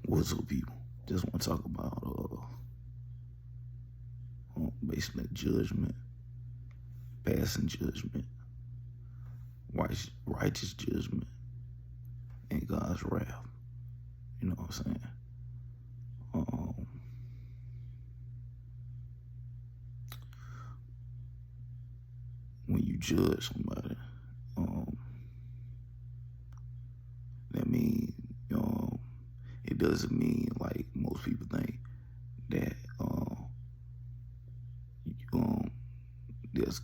What's up, people? Just want to talk about basically judgment, passing judgment, righteous judgment, and God's wrath. You know what I'm saying? Um, when you judge somebody, um, that means it doesn't mean like most people think that um, there's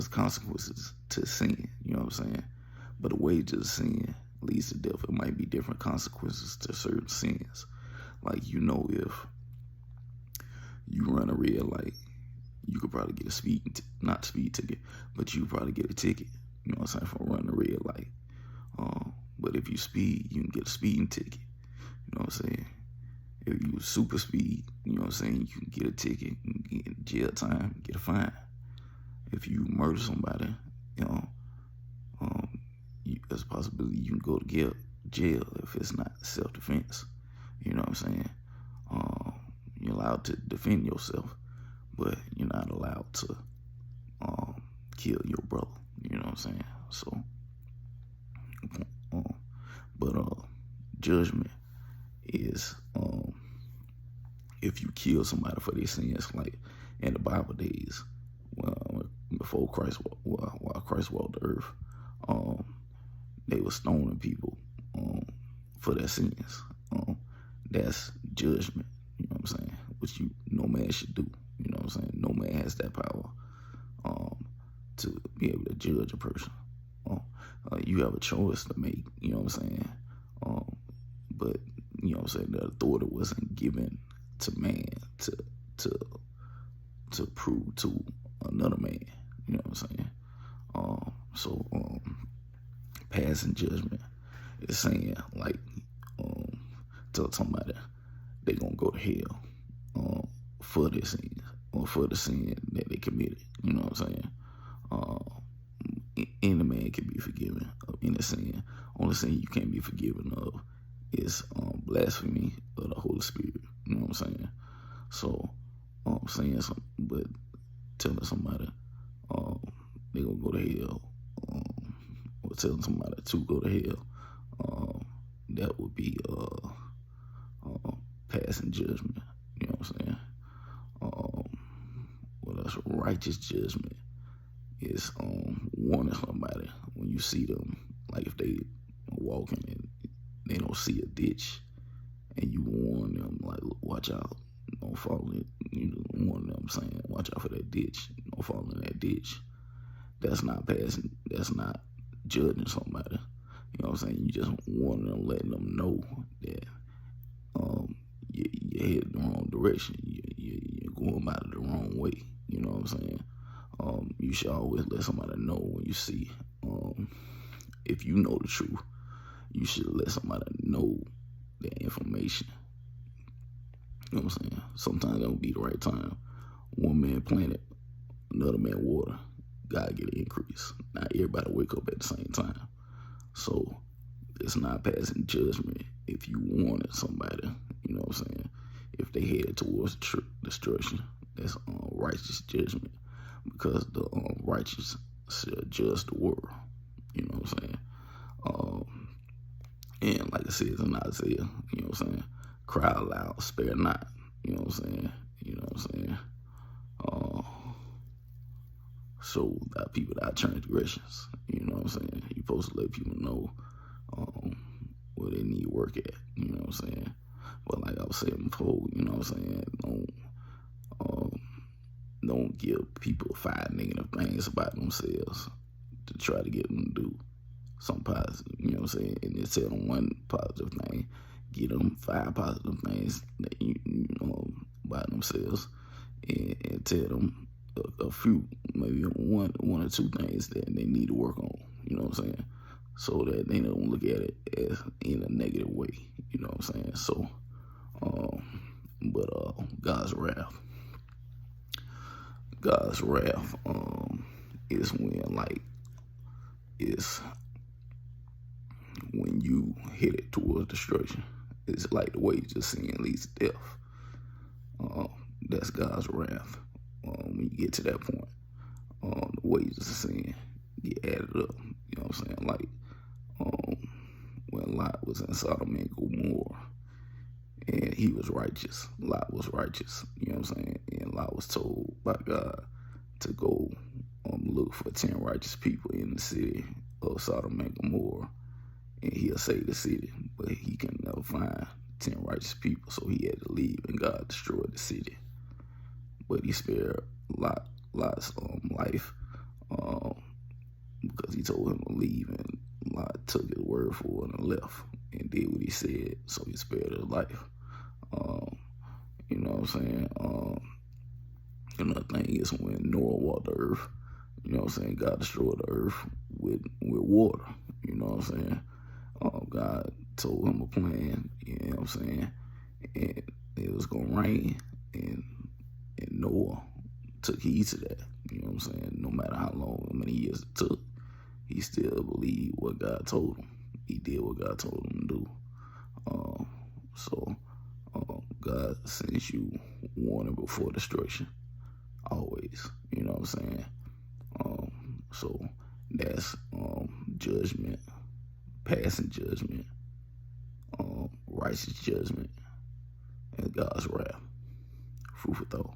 consequences to sin. You know what I'm saying? But the wages of sin leads to death. It might be different consequences to certain sins. Like, if you run a red light, you could probably get a not speed ticket, but you probably get a ticket. You know what I'm saying, for running a red light. But if you speed, you can get a speeding ticket. You know what I'm saying? If you super speed, you know what I'm saying, you can get a ticket, you can get jail time, get a fine. If you murder somebody, you know, there's a possibility you can go to jail if it's not self-defense. You know what I'm saying? You're allowed to defend yourself, but you're not allowed to kill your brother. You know what I'm saying? So, but judgment is if you kill somebody for their sins, like in the Bible days, before Christ, while Christ walked the earth, they were stoning people for their sins. That's judgment. You know what I'm saying? Which no man should do. You know what I'm saying? No man has that power to be able to judge a person. You have a choice to make. You know what I'm saying? But you know what I'm saying, the authority wasn't given to man to prove to another man. You know what I'm saying? So passing judgment is saying, like, tell somebody they gonna go to hell for their sins or for the sin that they committed. You know what I'm saying? Any man can be forgiven of any sin. Only sin you can't be forgiven of is blasphemy of the Holy Spirit. You know what I'm saying? So, saying something, but telling somebody they gonna go to hell, or telling somebody to go to hell, that would be passing judgment. You know what I'm saying? Well, that's righteous judgment. Is warning somebody when you see them, like if they are walking and they don't see a ditch, and you warn them, like, watch out, don't fall in. You warn them, saying, watch out for that ditch, don't fall in that ditch. That's not passing. That's not judging somebody. You know what I'm saying? You just warning them, letting them know that you're headed the wrong direction. You're going about it the wrong way. You know what I'm saying? You should always let somebody know when you see. If you know the truth, you should let somebody know that information. You know what I'm saying? Sometimes that would be the right time. One man planted, another man water. God get an increase. Not everybody wake up at the same time. So it's not passing judgment if you wanted somebody. You know what I'm saying? If they headed towards destruction, that's righteous judgment, because the righteous shall judge the world. You know what I'm saying? And like it says in Isaiah, you know what I'm saying? Cry aloud, spare not. You know what I'm saying? You know what I'm saying? Show thy people thy transgressions. You know what I'm saying? You're supposed to let people know where they need work at. You know what I'm saying? But like I was saying before, you know what I'm saying? Don't give people 5 negative things about themselves to try to get them to do something positive. You know what I'm saying? And just tell them one positive thing. Get them 5 positive things that you know about themselves, and tell them a few, maybe one or 2 things that they need to work on. You know what I'm saying? So that they don't look at it as in a negative way. You know what I'm saying? So, God's wrath. God's wrath is when you headed towards destruction. It's like the wages of sin leads to death. That's God's wrath. When you get to that point, the wages of sin get added up. You know what I'm saying? Like when Lot was in Sodom and Gomorrah, and he was righteous. Lot was righteous. You know what I'm saying? And Lot was told by God to go look for 10 righteous people in the city of Sodom and Gomorrah, and he'll save the city. But he can never find 10 righteous people, so he had to leave, and God destroyed the city. But he spared Lot's life because he told him to leave, and Lot took his word for it and left and did what he said, so he spared his life. You know what I'm saying? Another thing is when Noah walked the earth, you know what I'm saying, God destroyed the earth with water. You know what I'm saying? God told him a plan, you know what I'm saying, and it was going to rain, and Noah took heed to that. You know what I'm saying? No matter how long, how many years it took, he still believed what God told him. He did what God told him to do. So God sends you warning before destruction, always. You know what I'm saying? So that's judgment, passing judgment, righteous judgment, and God's wrath. Food for thought.